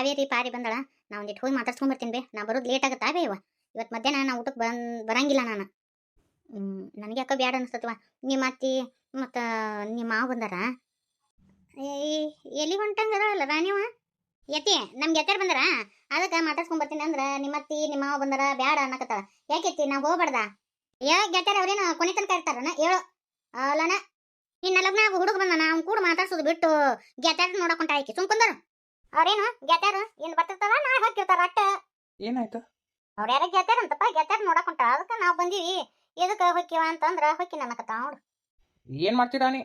ಕಾವೇರಿ ಪಾರಿ ಬಂದಳ. ನಾ ಒಂದಿಟ್ಟು ಹೋಗಿ ಮಾತಾಡ್ಸ್ಕೊಂಡ್ ಬರ್ತೀನಿ ಬೇ. ನಾ ಬರೋದು ಲೇಟ್ ಆಗತ್ತಾ ಬೇ ಇವ. ಇವತ್ತು ಮಧ್ಯಾಹ್ನ ನಾ ಊಟಕ್ಕೆ ಬರಂಗಿಲ್ಲ ನಾನು. ನನಗೆ ಯಾಕೆ ಬ್ಯಾಡ ಅನಿಸ್ತತ್ವ. ನಿಮ್ಮ ಅತ್ತಿ ಮತ್ತು ನಿಮ್ಮ ಮಾವ ಬಂದಾರ. ಎಲ್ಲಿ ಹೊಂಟಂಗಲ್ಲ ರಾಣಿವ ಯತಿ ನಮ್ಗೆ ಎತ್ತಾರ ಬಂದಾರ. ಅದಕ್ಕೆ ಮಾತಾಡ್ಸ್ಕೊಂಡ್ ಬರ್ತೀನಿ ಅಂದ್ರೆ ನಿಮ್ಮ ಅತ್ತಿ ನಿಮ್ಮ ಮಾವ ಬಂದಾರ ಬ್ಯಾಡ ಅನ್ನಕತ್ತಾಳ. ಯಾಕೆತ್ತಿ ನಾವು ಹೋಗ್ಬಾರ್ದ? ಗೆಟ್ಟಾರ ಅವ್ರೇನು ಕೊನೆ ತನಕ ಇರ್ತಾರನ ಹೇಳು. ಅಲ್ಲನ ನಿನ್ನ ಲಗ್ನ ಹುಡುಗ ಬಂದಾನ, ಅವ್ನು ಕೂಡ ಮಾತಾಡ್ಸೋದು ಬಿಟ್ಟು ಗೆಟ್ಟಾರ ನೋಡಕೊಂಡ ಆಯ್ಕೆ ಸುಮ್ಕೊಂಡರು. ಅವ್ರೇನು ಗೆಟ್ಟಾರ ಏನ್ ಬರ್ತಿರ್ತಾರ ನಾಳೆ ಹಾಕಿರ್ತಾರ ಅಟ್ಟ. ಏನಾಯ್ತು? ಅವ್ರ ಯಾರ ಗೆಟ್ಟಾರ ಅಂತಪ್ಪ, ಗೆಟ್ಟಾರ ನೋಡಕೊಂಡ. ಅದಕ್ಕೆ ನಾವು ಬಂದೀವಿ. ಎದಕ್ಕೆ ಹೊಕ್ಕಿವ ಅಂತಂದ್ರ ಹೊಕ್ಕಿ ಅನ್ನಕತ್ತ ಅವ್ರು. ಏನ್ ಮಾಡ್ತೀರಾನಿ?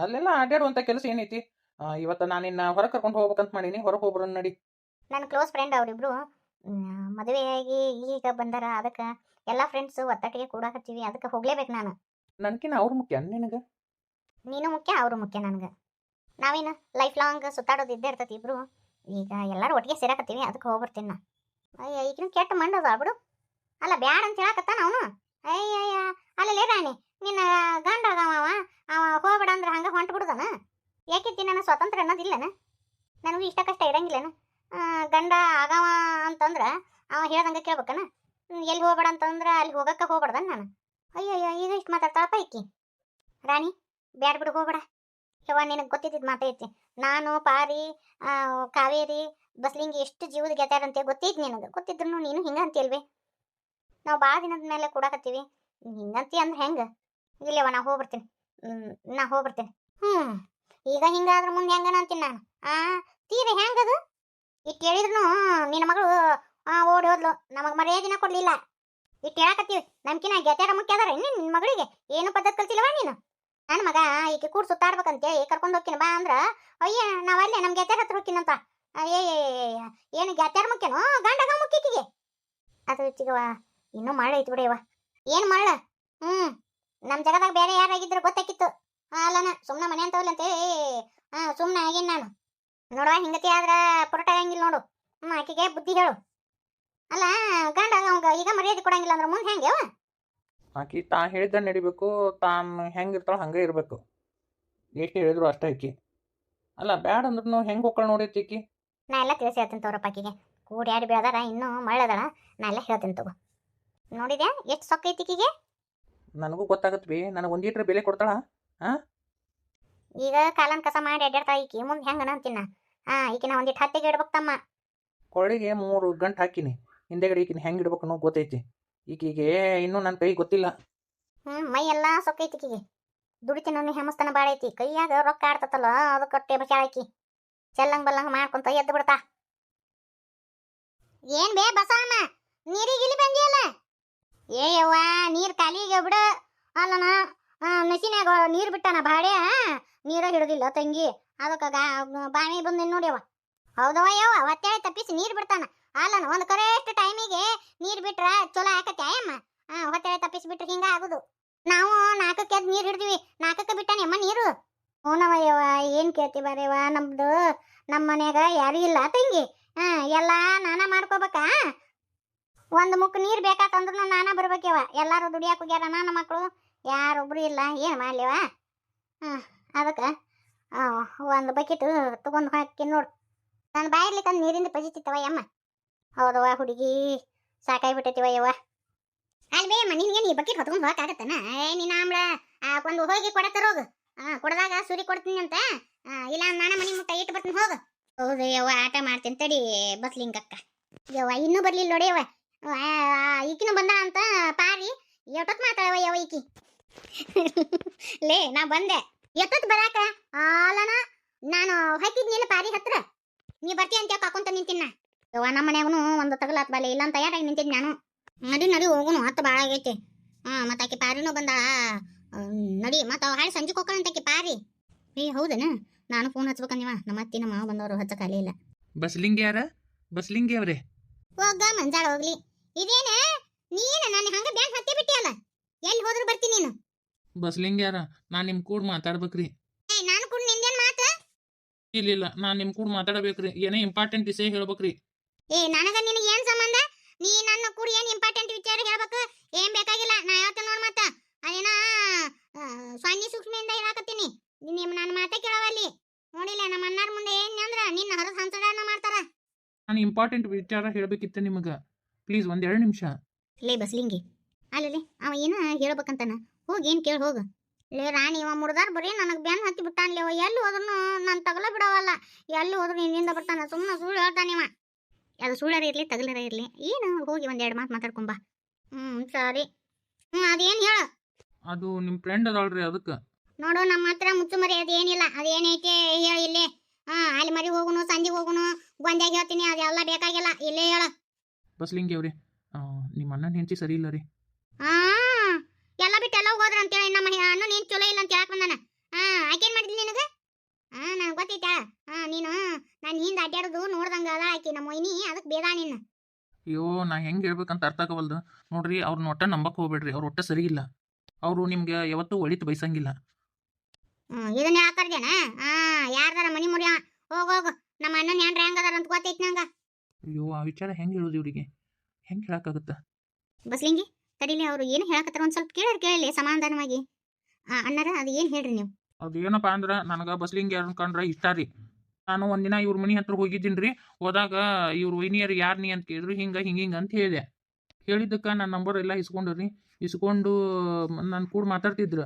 ಅಲ್ಲೆಲ್ಲ ಅಡ್ಡಾಡುವಂತ ಕೆಲಸ ಏನೈತಿ? ಇವತ್ತು ನಾನಿನ್ನ ಹೊರಗೆ ಕರ್ಕೊಂಡು ಹೋಗ್ಬೇಕಂತ ಮಾಡೀನಿ. ಹೊರಗೆ ಹೋಗ್ಬರೋಣ ನಡಿ. ನನ್ನ ಕ್ಲೋಸ್ ಫ್ರೆಂಡ್ ಅವರಿಬ್ರು ಮದುವೆಯಾಗಿ ಈಗ ಬಂದಾರ. ಅದಕ್ಕೆ ಎಲ್ಲ ಫ್ರೆಂಡ್ಸ್ ಒತ್ತಟ್ಟಿಗೆ ಕೂಡಾಕತ್ತೀವಿ. ಅದಕ್ಕೆ ಹೋಗ್ಲೇಬೇಕು ನಾನು. ನನ್ಕಿನ್ನ ಅವ್ರು ಮುಖ್ಯ ನಿನಗೆ? ನೀನು ಮುಖ್ಯ, ಅವರು ಮುಖ್ಯ ನನಗೆ. ನಾವೇನು ಲೈಫ್ ಲಾಂಗ್ ಸುತ್ತಾಡೋದು ಇದ್ದೇ ಇರ್ತೈತಿ ಇಬ್ರು. ಈಗ ಎಲ್ಲರೂ ಒಟ್ಟಿಗೆ ಸೇರಾಕತ್ತೀವಿ. ಅದಕ್ಕೆ ಹೋಗ್ಬರ್ತೀನಿ ನಾ. ಅಯ್ಯ ಈಗಿನ ಕೆಟ್ಟ ಮಂಡದ ಬಿಡು. ಅಲ್ಲ ಬ್ಯಾಡ ಅಂತ ಹೇಳಕತ್ತಾನ ಅವನು. ಅಯ್ಯಯ್ಯ ಅಲ್ಲೇ ರಾಣಿ ನಿನ್ನ ಗಂಡ ಅವ ಹೋಗ್ಬೇಡ ಅಂದ್ರೆ ಹಂಗೆ ಹೊಂಟು ಬಿಡುದನ. ಯಾಕಿತ್ತಿ ನನ್ನ ಸ್ವಾತಂತ್ರ್ಯ ಅನ್ನೋದಿಲ್ಲನ? ನನಗೂ ಇಷ್ಟ ಕಷ್ಟ ಇರಂಗಿಲ್ಲನ? ಗಂಡ ಆಗವ ಅಂತಂದ್ರೆ ಅವ ಹೇಳ್ದಂಗೆ ಕೇಳ್ಬೇಕನ? ಎಲ್ಲಿ ಹೋಗ್ಬೇಡ ಅಂತಂದ್ರೆ ಅಲ್ಲಿ ಹೋಗಕ್ಕೆ ಹೋಗ್ಬಾರ್ದನ್ ನಾನು? ಅಯ್ಯಯ್ಯ ಈಗ ಇಷ್ಟು ಮಾತಾಡ್ತಾಳಪ್ಪ ಈಕಿ. ರಾಣಿ ಬ್ಯಾಡ ಬಿಡು ಹೋಗ್ಬೇಡ. ಯವ್ವ ನಿನಗೆ ಗೊತ್ತಿದ್ದಿದ್ದು ಮಾತೈತಿ. ನಾನು ಪಾರಿ ಕಾವೇರಿ ಬಸ್ಲಿಂಗಿ ಎಷ್ಟು ಜೀವದ ಗೆಟ್ಟಾರಂತೆ ಗೊತ್ತೈತಿ ನಿನಗೆ. ಗೊತ್ತಿದ್ರು ನೀನು ಹಿಂಗಂತೀಯಲ್ವೇ? ನಾವು ಭಾಳ ದಿನದ ಮೇಲೆ ಕೂಡಾಕತ್ತೀವಿ. ಹಿಂಗಂತಿ ಅಂದ್ರೆ ಹೆಂಗೆ? ಇಲ್ಲವ ನಾ ಹೋಗ್ಬರ್ತೀನಿ. ನಾ ಹೋಗ್ಬರ್ತೀನಿ. ಈಗ ಹಿಂಗಾದ್ರೆ ಮುಂದೆ ಹೆಂಗನ ಅಂತೀನಿ ನಾನು. ತೀರ ಹೆಂಗದು? ಇಟ್ಟು ಹೇಳಿದ್ರು ನಿನ್ನ ಮಗಳು ಓಡಿ ಹೋದ್ಲು. ನಮಗೆ ಮರ್ಯಾದಿನ ಕೊಡ್ಲಿಲ್ಲ. ಇಟ್ಟು ಹೇಳಕತ್ತೀವಿ. ನಮ್ಕಿನ ಗೆಟ್ಟಾರ ಮುಖ್ಯ ಅದಾರ ನಿನ್ನ ಮಗಳಿಗೆ. ಏನು ಪದ್ಧತಿ ಕಲ್ತಿಲ್ಲವ ನೀನು? ನನ್ನ ಮಗ ಈಕೆ ಕೂಡ ಸುತ್ತಾಡ್ಬೇಕಂತೇಳಿ ಕರ್ಕೊಂಡು ಹೋಗ್ತೀನಿ ಬಾ ಅಂದ್ರೆ ಅಯ್ಯ ನಾವಲ್ಲೇ ನಮ್ಮ ಗೆಟ್ಟಾರ ಹತ್ರ ಹೋಗ್ತೀನಂತ. ಏನು ಗೆಟ್ಟಾರ ಮುಖ್ಯನೋ ಗಂಡಗ ಮುಖ್ಯಕಿಗೆ? ಅದು ಚಿಗವ ಇನ್ನೂ ಮಳ್ಳ ಐತಿ ಬಿಡವ. ಏನು ಮಳ್ಳ? ನಮ್ಮ ಜಗದಾಗ ಬೇರೆ ಯಾರಾಗಿದ್ರು ಗೊತ್ತಾಕಿತ್ತು. ಅಲ್ಲನ ಸುಮ್ಮನೆ ಮನೆ ಅಂತವಲ್ಲಂತೆ ಸುಮ್ಮನೆ ಆಗೇನು ನಾನು. ನೋಡುವ ಹಿಂಗತಿ ಆದ್ರೆ ಪುರಟ ಆಗಂಗಿಲ್ಲ ನೋಡು. ಆಕೆಗೆ ಬುದ್ಧಿ ಹೇಳು. ಅಲ್ಲ ಗಂಡ ಅವಂಗ ಈಗ ಮರ್ಯಾದೆ ಕೊಡಂಗಿಲ್ಲ ಅಂದ್ರೆ ಮುಂದೆ ಹೆಂಗೆ? ಆಕಿ ತಾ ಹೇಳಿದ್ದ ನಡಿಬೇಕು. ತಾನು ಹೆಂಗಿರ್ತಾಳ ಹಂಗೆ ಇರಬೇಕು. ಎಷ್ಟು ಹೇಳಿದ್ರು ಅಷ್ಟೇ ಆಕಿ. ಅಲ್ಲ ಬ್ಯಾಡ ಅಂದ್ರೂ ಹೆಂಗೆ ಹೋಗ್ಕೊಳ್ಳ ನೋಡೈತಿ ಆಕಿ. ನಾ ಎಲ್ಲ ತಿಳಿಸಿ ಹೇಳ್ತೀನಿ ತಗೋರಪ್ಪ ಆಕಿಗೆ. ಕೂಡಿ ಆಡಿ ಬೆಳೆದಾರ ಇನ್ನೂ ಮಳ್ಳದಾಳ. ನಾ ಎಲ್ಲ ಹೇಳ್ತೀನಿ ತಗೋ. ನೋಡಿದ್ಯಾ ಎಷ್ಟು ಸೊಕ್ಕ ಐತಿ ಆಕಿಗೆ? ನನಗೂ ಗೊತ್ತಾಗತ್ತೆ ಬಿ. ನನಗೆ ಒಂದೀಟ್ರೆ ಬೆಲೆ ಕೊಡ್ತಾಳ? ಈಗ ಕಾಲನ್ ಕಸ ಮಾಡಿ ಅಡ್ಡಾಡ್ತಾ ಈಕಿ ಮುಂದೆ ಹೆಂಗನ ಅಂತೀನ. ಈಕಿನ ಒಂದಿಟ್ಟು ಹತ್ತಿಗೆ ಇಡ್ಬೇಕು ತಮ್ಮ. ಕೊಳ್ಳಿಗೆ 3 ಗಂಟೆ ಹಾಕಿನಿ. ಹಿಂದೆಗಡೆ ಈಕಿನ ಹೆಂಗೆ ಇಡ್ಬೇಕು ಅನ್ನೋ ಗೊತ್ತೈತಿ. ಈಕಿಗೆ ಇನ್ನೂ ನನ್ನ ಕೈ ಗೊತ್ತಿಲ್ಲ. ಮೈ ಎಲ್ಲ ಸೊಕ್ಕೈತಿ ಈಕಿಗೆ. ದುಡಿತೀನಿ ಹೆಮಸ್ತನ ಭಾಳ ಐತಿ. ಕೈಯಾಗ ರೊಕ್ಕ ಆಡ್ತತ್ತಲ್ಲ ಅದು ಕಟ್ಟೆ ಬಚಾಳಕಿ. ಚೆಲ್ಲಂಗ್ ಬಲ್ಲಂಗ್ ಮಾಡ್ಕೊಂತ ಎದ್ದು ಬಿಡ್ತಾ. ಏನ್ ಬೇ ಬಸವಣ್ಣ ನೀರಿಗಿಲಿ ಬಂದಿಯಲ್ಲ? ಯವ್ವ ನೀರು ಖಾಲಿಗೆ ಬಿಡು. ಅಲ್ಲನ ಮೆಸಿನ್ಯಾಗ ನೀರು ಬಿಟ್ಟಾನ ಬಾಡೆ. ನೀರ ಹಿಡಿದಿಲ್ಲ ತಂಗಿ. ಅದಕ್ಕೆ ಬಾವಿ ಬಂದು ನೋಡ್ಯವ. ಹೌದವ ಯವ್ವ ಒತ್ತಾಳೆ ತಪ್ಪಿಸಿ ನೀರು ಬಿಡ್ತಾನ. ಅಲ್ಲನ ಒಂದು ಕರೆಕ್ಟ್ ಟೈಮಿಗೆ ನೀರು ಬಿಟ್ರ ಚಲೋ ಆಕತ್ತೆ ಅಯ್ಯಮ್ಮ. ಹೊತ್ತಾಳೆ ತಪ್ಪಿಸಿ ಬಿಟ್ರೆ ಹಿಂಗ ಆಗುದು. ನಾವು 4ಕ್ಕೆ ಎದ್ದು ನೀರು ಹಿಡ್ದಿವಿ. 4ಕ್ಕೆ ಬಿಟ್ಟಾನಮ್ಮ ನೀರು. ಹ್ಞೂನವ ಯವ್ವ ಏನು ಕೇಳ್ತಿ ಬಾರೇವ. ನಮ್ದು ನಮ್ಮ ಮನ್ಯಾಗ ಯಾರು ಇಲ್ಲ ತಂಗಿ. ಎಲ್ಲ ನಾನ ಮಾಡ್ಕೋಬೇಕಾ? ಒಂದು ಮುಖ ನೀರು ಬೇಕಾತಂದ್ರೂ ನಾನ ಬರ್ಬೇಕವ. ಎಲ್ಲರೂ ದುಡಿಯಾಕ ಹೋಗ್ಯಾರ. ನನ್ನ ಮಕ್ಕಳು ಯಾರೊಬ್ರು ಇಲ್ಲ. ಏನು ಮಾಡ್ಲಿವ? ಅದಕ್ಕೆ ಒಂದು ಬಕೆಟ್ ತಗೊಂಡು ಹಾಕಿ ನೋಡು. ನಾನು ಬಾಯಿರ್ಲಿಕ್ಕ ನೀರಿಂದ ಪಜಿತಿತ್ತವ ಯಮ್ಮ. ಹೌದವ ಹುಡುಗಿ ಸಾಕಾಗ್ಬಿಟ್ಟೈತಿವ ಯವ್ವ. ಅಲ್ಲಿ ಬೇಯಮ್ಮ ನಿನ್ಗೇನು ಈ ಬಕೆಟ್ ಹೊತ್ಕೊಂಡು ಹೋಗಕ್ಕಾಗತ್ತನ? ನೀನು ಆಮ್ಳ ಒಂದು ಹೋಗಿ ಕೊಡತ್ತರೋಗು. ಕೊಡದಾಗ ಸುರಿ ಕೊಡ್ತೀನಿ ಅಂತ. ಇಲ್ಲ ನಾನು ಮನೆ ಮುಟ್ಟ ಇಟ್ಟು ಬರ್ತೀನಿ ಹೋಗು. ಹೌದು ಯವ್ವ ಆಟ ಮಾಡ್ತೀನಿ ತಡಿ ಬಸ್ಲಿಂಗಕ್ಕ. ಯವ್ವ ಇನ್ನೂ ಬರ್ಲಿಲ್ಲ ನೋಡ್ಯವ. ಈಕಿನ ಬಂದ ಅಂತ ಪಾರಿ ಎಷ್ಟೊತ್ತು ಮಾತಾಡವ ಯವ್ವ ಈಕಿ. ಲೇ ನಾ ಬಂದೆ ಎಷ್ಟೊತ್ತು ಬರಾಕ? ಅಲ್ಲನ ನಾನು ಹಾಕಿದ್ನಿಲ್ಲ ಪಾರಿ ಹತ್ರ. ನೀ ಬರ್ತೀಯ ಅಂತ ಕಾಕೊಂತ ನಿಂತಿನ. ಯವ್ವ ನಮ್ಮ ಮನ್ಯಾಗನು ಒಂದು ತಗಲಾತ್ ಬಾಲೆ ಇಲ್ಲ ಅಂತ ತಯಾರಾಗಿ ನಿಂತಿದ್ ನಾನು. ನಡಿ ಹೋಗುನು ಹತ್ತು ಭಾಳ ಆಗೈತಿ. ಮತ್ತೆ ಆಕಿ ಪಾರಿನೂ ಬಂದ. ನಡಿ ಮತ್ತೆ ಹಾಳೆ ಸಂಜೆಗೆ ಹೋಗ್ಕಂತ ಪಾರಿ. ಹೌದನ? ನಾನು ಫೋನ್ ಹಚ್ಬೇಕಂದಿವ. ನಮ್ಮ ಅತ್ತಿ ನಮ್ಮ ಮಾವ ಬಂದವರು ಹಚ್ಚ ಖಾಲಿ ಇಲ್ಲ. ಬಸ್ಲಿಂಗಿ ಯಾರ? ಬಸ್ಲಿಂಗಿ ಅವ್ರೆ ಹೋಗ ಮಂಜಾಳ ಹೋಗ್ಲಿ. ಇದೇನ ನೀನು ನನ್ನ ಹಂಗ ಬ್ಯಾಂಕ್ ಹತ್ತಿ ಬಿಟ್ಟಿಯಲ್ಲ. ಎಲ್ಲಿ ಹೋದ್ರು ಬರ್ತೀನಿ ನೀನು. ಬಸ್ಲಿಂಗಿ ಯಾರ? ನಾನು ನಿಮ್ಮ ಕೂಡ ಮಾತಾಡ್ಬೇಕ್ರಿ. ನಾನು ಕೂಡ ನಿಂದೇನ್ ಮಾತ? ಇಲ್ಲ ನಾನು ನಿಮ್ಮ ಕೂಡ ಮಾತಾಡಬೇಕ್ರಿ. ಏನೇ ಇಂಪಾರ್ಟೆಂಟ್ ವಿಷಯ ಹೇಳ್ಬೇಕ್ರಿ. ನನಗ ನಿನಗೆ ಏನ್ ಸಂಬಂಧ? ನೀ ನನ್ನ ಕೂಡ ಏನ್ ಇಂಪಾರ್ಟೆಂಟ್ ವಿಚಾರ ಹೇಳ್ಬೇಕು? ಏನ್ ಬೇಕಾಗಿಲ್ಲ. ನಾ ಯಾವತ್ತ ನೋಡ್ ಮತ್ತ ಅದೇನ ಸ್ವಾಮಿ ಸೂಕ್ಷ್ಮೆಯಿಂದ ಹೇಳಾಕತ್ತೀನಿ. ನನ್ನ ಮಾತೆ ಕೇಳವಲ್ಲಿ. ನೋಡಿಲ್ಲ ನಮ್ಮ ಅಣ್ಣಾರ ಮುಂದೆ ಏನ್ ಅಂದ್ರ ನಿನ್ನ ಹರದ್ ಹಂಸಗಾರನ ಮಾಡ್ತಾರ. ನಾನು ಇಂಪಾರ್ಟೆಂಟ್ ವಿಚಾರ ಹೇಳಬೇಕಿತ್ತು ನಿಮಗೆ. ಪ್ಲೀಸ್ 1-2 ನಿಮಿಷ. ಲೇ ಬಸ್ಲಿಂಗಿ ಅಲ್ಲೇ ಅವ ಏನ ಹೇಳ್ಬೇಕಂತಾನ ಹೋಗಿ ಏನು ಕೇಳಿ ಹೋಗು. ಲೇ ರಾಣಿ ಇವ ಮುಡ್ದಾರ್ ಬರೀ ನನಗೆ ಬೆನ್ನು ಹತ್ತಿ ಬಿಟ್ಟಾನ್ಲಿ ಅವ. ಎಲ್ಲಿ ಹೋದ್ರು ನಾನು ತಗಲ ಬಿಡವಲ್ಲ. ಎಲ್ಲಿ ಹೋದ್ರು ನಿನ್ನಿಂದ ಬರ್ತಾನ. ಸುಮ್ಮನೆ ಸುಳ್ಳು ಹೇಳ್ತಾನಿವ. ಅದು ಸುಳ್ಳರ ಇರಲಿ ತಗಲರ ಇರಲಿ ಏನು ಹೋಗಿ 1-2 ಮಾತು ಮಾತಾಡ್ಕೊಂಬ. ಸರಿ. ಅದೇನು ಹೇಳ. ಅದು ನಿಮ್ಮ ಫ್ರೆಂಡ್ ಅದಾಳ್ರಿ, ಅದಕ್ಕೆ. ನೋಡು ನಮ್ಮ ಹತ್ರ ಮುಚ್ಚು ಮರಿ ಅದೇನಿಲ್ಲ. ಅದೇನೈತೆ ಹೇಳಿ ಇಲ್ಲೇ. ಅಲ್ಲಿ ಮರಿ ಹೋಗುನು ಸಂಜೆಗೆ ಹೋಗುನು ಗೊಂದ್ಯಾಗ ಹೇಳ್ತೀನಿ. ಅದೆಲ್ಲ ಬೇಕಾಗಿಲ್ಲ, ಇಲ್ಲೇ ಹೇಳ. ಬಸ್ಲಿಂಗಿ ಅವ್ರಿ, ನಿಮ್ಮ ಅಣ್ಣನ ಹೆಂಡತಿ ಸರಿ ಇಲ್ಲ ರೀ. ಎಲ್ಲ ಬಿಟ್ಟು ಎಲ್ಲ ಹೋದ್ರ ಅಂತೇಳಿ ನಮ್ಮ ಅಣ್ಣ ನೀನು ಚಲೋ ಇಲ್ಲ ಅಂತ ಹೇಳಕ್ ಬಂದಾನ. ಆಕೇನ್ ಮಾಡಿದ್ಲಿ ನಿನಗೆ? ನನಗೆ ಗೊತ್ತೈತ. ನೀನು ನಾನು ಹಿಂದೆ ಅಡ್ಡಾಡೋದು ನೋಡ್ದಂಗ ಅದ ಆಕಿ ನಮ್ಮ ಮೊಯ್ನಿ. ಅದಕ್ಕೆ ಬೇಡ ನಿನ್ನ. ಅಯ್ಯೋ, ನಾ ಹೆಂಗೆ ಹೇಳ್ಬೇಕಂತ ಅರ್ಥ ಆಗವಲ್ದು ನೋಡ್ರಿ. ಅವ್ರನ್ನ ಒಟ್ಟ ನಂಬಕ್ಕೆ ಹೋಗ್ಬೇಡ್ರಿ. ಅವ್ರು ಒಟ್ಟ ಸರಿ ಇಲ್ಲ. ಅವರು ನಿಮ್ಗೆ ಯಾವತ್ತೂ ಒಳಿತು ಬಯಸಂಗಿಲ್ಲ. ಇದನ್ನ ಯಾಕರ್ದೇನ? ಯಾರ್ದಾರ ಮನಿ ಮುರಿಯ ಹೋಗೋಗು. ನಮ್ಮ ಅಣ್ಣನ ಹೆಂಡ್ರ ಹೆಂಗದಾರ ಅಂತ ಗೊತ್ತೈತಿ ನಂಗ. ಅಯ್ಯೋ, ಆ ವಿಚಾರ ಹೆಂಗೆ ಹೇಳೋದು ಇವರಿಗೆ? ಹೆಂಗೆ ಹೇಳಕ್ಕಾಗುತ್ತಾ? ಬಸ್ಲಿಂಗಿ ತಡಿಲಿ, ಅವ್ರು ಏನು ಹೇಳಕತ್ತಾರ ಒಂದು ಸ್ವಲ್ಪ ಕೇಳಿ ಸಮಾಧಾನವಾಗಿ. ಅಣ್ಣರ ಅದು ಏನು ಹೇಳ್ರಿ ನೀವು? ಅದು ಏನಪ್ಪ ಅಂದ್ರೆ, ನನಗೆ ಬಸ್ಲಿಂಗಿ ಅನ್ಕೊಂಡ್ರೆ ಇಷ್ಟ ರೀ. ನಾನು ಒಂದಿನ ಇವ್ರ ಮನೆ ಹತ್ರ ಹೋಗಿದ್ದೀನಿ ರೀ. ಹೋದಾಗ ಇವ್ರ ವೈನಿಯರು ಯಾರು ನೀ ಅಂತ ಕೇಳಿದ್ರು. ಹಿಂಗೆ ಅಂತ ಹೇಳಿದೆ. ಹೇಳಿದ್ದಕ್ಕೆ ನನ್ನ ನಂಬರ್ ಎಲ್ಲ ಇಸ್ಕೊಂಡ್ರಿ. ಇಸ್ಕೊಂಡು ನಾನು ಕೂಡ ಮಾತಾಡ್ತಿದ್ರು.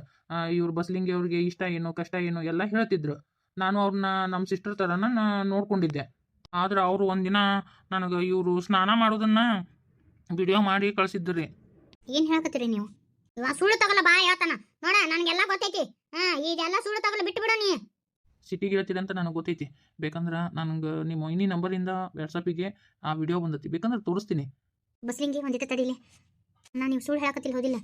ಇವ್ರು ಬಸ್ಲಿಂಗಿ ಅವ್ರಿಗೆ ಇಷ್ಟ ಏನು ಕಷ್ಟ ಏನು ಎಲ್ಲ ಹೇಳ್ತಿದ್ರು. ನಾನು ಅವ್ರನ್ನ ನಮ್ಮ ಸಿಸ್ಟರ್ ಥರನ ನೋಡ್ಕೊಂಡಿದ್ದೆ. ಆದ್ರೆ ಅವರು ಒಂದಿನ ನನಗೆ ಇವರು ಸ್ನಾನ ಮಾಡೋದನ್ನು ವಿಡಿಯೋ ಮಾಡಿ ಕಳಿಸಿದ್ರು ರೀ. ಏನು ಹೇಳಕತ್ತೀರಿ ನೀವು? ಇವಾಗ ಸುಳ್ಳು ತಗಲ ಬಾ ಹೇಳ್ತಾನ ನೋಡ. ನನಗೆಲ್ಲ ಗೊತ್ತೈತಿ. ಇದೆಲ್ಲ ಸುಳ್ಳು ತಗಲ ಬಿಟ್ಟು ಬಿಡು ನೀ. ಸಿಟಿಗೆ ಹೇಳ್ತೀರಿ ಅಂತ ನನಗೆ ಗೊತ್ತೈತಿ. ಬೇಕಂದ್ರೆ ನನಗೆ ನಿಮ್ಮ ಮೊಯ್ನಿ ನಂಬರಿಂದ ವಾಟ್ಸಪ್ಪಿಗೆ ಆ ವಿಡಿಯೋ ಬಂದೈತಿ. ಬೇಕಂದ್ರೆ ತೋರಿಸ್ತೀನಿ. ಬಸ್ಲಿಂಗಿ ಒಂದಿಟ್ಟು ತಡೀಲಿ. ನೀವು ಸುಳ್ಳು ಹೇಳಕತ್ತಿಲ್ಲ ಹೌದಿಲ್ಲ?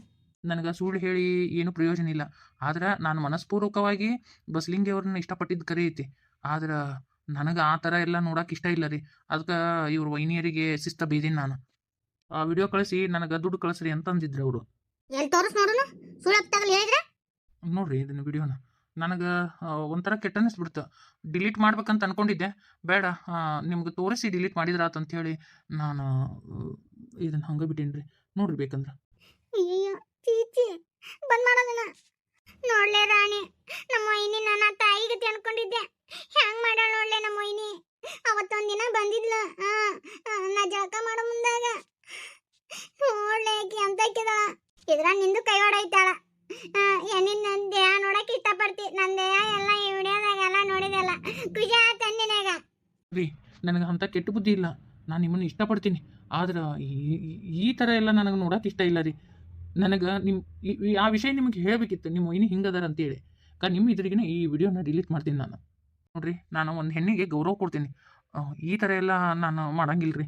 ನನಗೆ ಸುಳ್ಳು ಹೇಳಿ ಏನು ಪ್ರಯೋಜನ ಇಲ್ಲ. ಆದ್ರೆ ನಾನು ಮನಸ್ಪೂರ್ವಕವಾಗಿ ಬಸ್ಲಿಂಗಿ ಅವ್ರನ್ನ ಇಷ್ಟಪಟ್ಟಿದ್ದು ಕರೆ ಐತಿ. ಆದ್ರೆ ನನಗೆ ಆ ಥರ ಎಲ್ಲ ನೋಡೋಕೆ ಇಷ್ಟ ಇಲ್ಲ ರೀ. ಅದಕ್ಕೆ ಇವ್ರ ವೈನಿಯರಿಗೆ ಶಿಸ್ತ ಬೀದೀನಿ ನಾನು. ಆ ವಿಡಿಯೋ ಕಳಿಸಿ ನನಗೆ ದುಡ್ಡು ಕಳಿಸ್ರಿ ಅಂತ ಅಂದಿದ್ರು ಅವರು. ಎಲ್ಲಿ ತೋರಿಸ್ ನೋಡೋಣ. ಸುಳ್ಳು ತಗಲ ಹೇಳಿದ್ರೆ ನೋಡ್ರಿ ಇದನ್ನು ವಿಡಿಯೋನ. ನನಗೆ ಒಂಥರ ಕೆಟ್ಟ ಅನ್ನಿಸ್ಬಿಡ್ತು. ಡಿಲೀಟ್ ಮಾಡ್ಬೇಕಂತ ಅನ್ಕೊಂಡಿದ್ದೆ. ಬೇಡ, ನಿಮ್ಗೆ ತೋರಿಸಿ ಡಿಲೀಟ್ ಮಾಡಿದ್ರಾತು ಅಂಥೇಳಿ ನಾನು ಇದನ್ನು ಹಂಗೆ ಬಿಟ್ಟೀನಿ ರೀ. ನೋಡ್ರಿ ಬೇಕಂದ್ರೆ. ಅಯ್ಯೋ ಚೀಚಿ ಬಂದ್ ಮಾಡೋದನ್ನ ನೋಡ್ಲೆ ರಾಣಿ. ನಮ್ಮ ವೈನಿ ನನ್ನ ತಾಯಿಗೆ ಅನ್ಕೊಂಡಿದ್ದೆ. ಹೆಂಗ್ ಮಾಡಾಳ ನೋಡ್ಲೆ ನಮ್ಮ ವೈನಿ. ಅವತ್ತೊಂದಿನ ಬಂದಿದ್ಲ. ನಾ ಜಳಕ ಮಾಡೋ ಮುಂದಾಗ ನೋಡ್ಲೆ ಆಕಿ ಅಂತ ಹಾಕಿದಳ. ಇದ್ರ ನಿಂದು ಕೈವಾಡ ಐತಾಳ. ನಿನ್ನ ದೇಹ ನೋಡಕ್ ಇಷ್ಟಪಡ್ತಿ. ನನ್ನ ದೇಹ ಎಲ್ಲ ಈ ವಿಡಿಯೋದಾಗೆಲ್ಲ ನೋಡಿದೆಲ್ಲ ಖುಷಿ ಆತ ಅಂದಿನಾಗ. ರೀ, ನನಗೆ ಅಂಥ ಕೆಟ್ಟ ಬುದ್ಧಿ ಇಲ್ಲ. ನಾನು ನಿಮ್ಮನ್ನು ಇಷ್ಟಪಡ್ತೀನಿ. ಆದ್ರೆ ಈ ಥರ ಎಲ್ಲ ನನಗೆ ನೋಡೋಕೆ ಇಷ್ಟ ಇಲ್ಲ ರೀ. ನನಗೆ ಆ ವಿಷಯ ನಿಮಗೆ ಹೇಳಬೇಕಿತ್ತು. ನಿಮ್ಮ ವೈನಿ ಹಿಂಗದಾರ ಅಂತೇಳಿ. ನಿಮ್ಮ ಇದ್ರಿಗಿನ ಈ ವಿಡಿಯೋನ ಡಿಲೀಟ್ ಮಾಡ್ತೀನಿ ನಾನು. ನೋಡ್ರಿ, ನಾನು ಒಂದು ಹೆಣ್ಣಿಗೆ ಗೌರವ ಕೊಡ್ತೀನಿ. ಈ ಥರ ಎಲ್ಲ ನಾನು ಮಾಡಂಗಿಲ್ಲ ರೀ.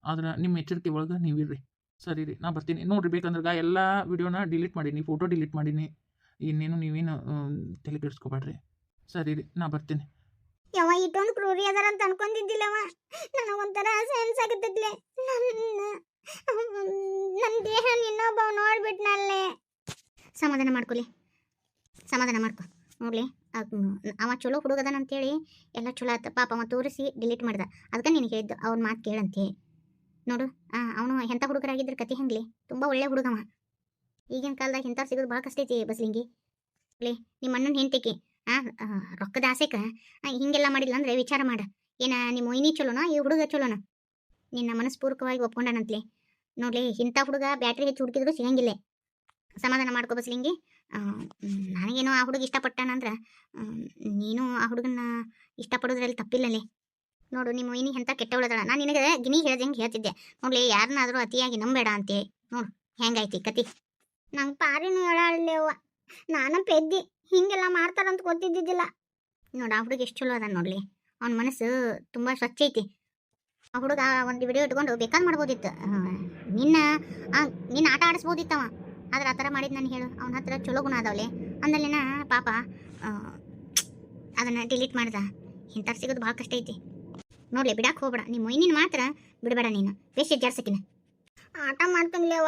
ಆದ್ರೆ ನಿಮ್ಮ ಎಚ್ಚರಿಕೆ ಒಳಗೆ ನೀವಿರ್ರಿ. ಸರಿ ರೀ, ನಾ ಬರ್ತೀನಿ. ನೋಡಿರಿ ಬೇಕಂದ್ರೆ ಎಲ್ಲ ವಿಡಿಯೋನ ಡಿಲೀಟ್ ಮಾಡೀನಿ, ಫೋಟೋ ಡಿಲೀಟ್ ಮಾಡೀನಿ. ಇನ್ನೇನು ನೀವೇನು ತಲೆ ಕೆಡಿಸ್ಕೊಬೇಡ್ರಿ. ಸರಿ ರೀ, ನಾ ಬರ್ತೀನಿ. ಯಾವ ಇಟ್ಟೊಂದು ಕ್ರೂರಿ ಅದಾರ ಅಂತ ಅನ್ಕೊಂಡಿದ್ದಿಲ್ಲವ. ನನಗೊಂಥರ ಸೆನ್ಸ್ ಆಗತ್ತಿದ್ಲೆ. ನನ್ನ ದೇಹ ಇನ್ನೊಬ್ಬ ನೋಡ್ಬಿಟ್ನಲ್ಲೇ. ಸಮಾಧಾನ ಮಾಡ್ಕೊಲಿ, ಸಮಾಧಾನ ಮಾಡ್ಕೊ. ನೋಡ್ಲಿ, ಅವ ಚಲೋ ಹುಡುಗದಾನ ಅಂತೇಳಿ ಎಲ್ಲ ಚಲೋ ಆತ. ಪಾಪ ಅವ ತೋರಿಸಿ ಡಿಲೀಟ್ ಮಾಡ್ದ. ಅದಕ್ಕೆ ನಿನಗೆ ಹೇಳಿದ್ದು ಅವ್ನ ಮಾತು ಕೇಳಂತೆ. ನೋಡು, ಅವನು ಎಂಥ ಹುಡುಗರಾಗಿದ್ರೆ ಕತೆ ಹೆಂಗ್ಲಿ. ತುಂಬ ಒಳ್ಳೆ ಹುಡುಗವ. ಈಗಿನ ಕಾಲದಾಗ ಇಂಥ ಸಿಗೋದು ಭಾಳ ಕಷ್ಟ ಐತಿ ಬಸ್ಲಿಂಗಿ. ನಿಮ್ಮ ಅಣ್ಣನ ಹೆಂಡತಿಕೆ ರೊಕ್ಕದ ಆಸೆಕ ಹಿಂಗೆಲ್ಲ ಮಾಡಿಲ್ಲ ಅಂದ್ರೆ ವಿಚಾರ ಮಾಡ. ಏನ ನಿಮ್ಮ ಮೊಯ್ನಿ ಚಲೋನ ಈ ಹುಡುಗ ಚಲೋನ? ನಿನ್ನ ಮನಸ್ಪೂರ್ವಕವಾಗಿ ಒಪ್ಕೊಂಡಾನಂತ್ಲಿ. ನೋಡ್ಲಿ, ಇಂಥ ಹುಡುಗ ಬ್ಯಾಟ್ರಿ ಹೆಚ್ಚು ಹುಡುಕಿದ್ರು ಸಿಗಂಗಿಲ್ಲ. ಸಮಾಧಾನ ಮಾಡ್ಕೊ ಬಸ್ಲಿಂಗಿ. ನನಗೇನೋ ಆ ಹುಡುಗ ಇಷ್ಟಪಟ್ಟಾನಂದ್ರೆ ನೀನು ಆ ಹುಡುಗನ್ನ ಇಷ್ಟಪಡೋದ್ರಲ್ಲಿ ತಪ್ಪಿಲ್ಲಲೇ. ನೋಡು, ನಿಮ್ಮ ಮೊಯ್ನಿ ಎಂಥ ಕೆಟ್ಟ ಉಳದಳ. ನಾನು ನಿನಗೆ ಗಿನಿ ಹೇಳ್ದಂಗೆ ಹೇಳ್ತಿದ್ದೆ. ನೋಡ್ಲಿ, ಯಾರನ್ನಾದರೂ ಅತಿಯಾಗಿ ನಂಬೇಡ ಅಂತೆ. ನೋಡು ಹೆಂಗೈತಿ ಕತಿ. ನಂಗೆ ಪಾರಿನೂ ಹೇಳಲ್ಲೇವ. ನಾನು ಪೆದ್ದಿ ಹಿಂಗೆಲ್ಲ ಮಾಡ್ತಾರಂತ ಗೊತ್ತಿದ್ದಿದ್ದಿಲ್ಲ. ನೋಡು, ಆ ಹುಡುಗ ಎಷ್ಟು ಚಲೋ ಅದ ನೋಡ್ಲಿ. ಅವನ ಮನಸ್ಸು ತುಂಬ ಸ್ವಚ್ಛ ಐತಿ. ಆ ಹುಡುಗ ಒಂದು ವಿಡಿಯೋ ಇಟ್ಕೊಂಡು ಬೇಕಾದ್ ಮಾಡ್ಬೋದಿತ್ತು. ನಿನ್ನ ಆಟ ಆಡಿಸ್ಬೋದಿತ್ತವ. ಆದ್ರೆ ಆ ಥರ ಮಾಡಿದ್ದು ನಾನು ಹೇಳು. ಅವನ ಹತ್ರ ಚಲೋ ಗುಣ ಅದಾವಲೆ ಅಂದಲ್ಲಿನ ಪಾಪ ಅದನ್ನು ಡಿಲೀಟ್ ಮಾಡ್ದ. ಇಂಥವ್ರು ಸಿಗೋದು ಭಾಳ ಕಷ್ಟ ಐತಿ. ನೋಡ್ಲಿ, ಬಿಡಕ್ಕೆ ಹೋಗ್ಬೇಡ. ನಿಮ್ಮ ಮೊಯ್ನಿನ ಮಾತ್ರ ಬಿಡಬೇಡ ನೀನು. ಬೇಷ್ ಜಾರ್ಸಕಿನ ಆಟ ಮಾಡ್ತಾನಿಲ್ಲವ.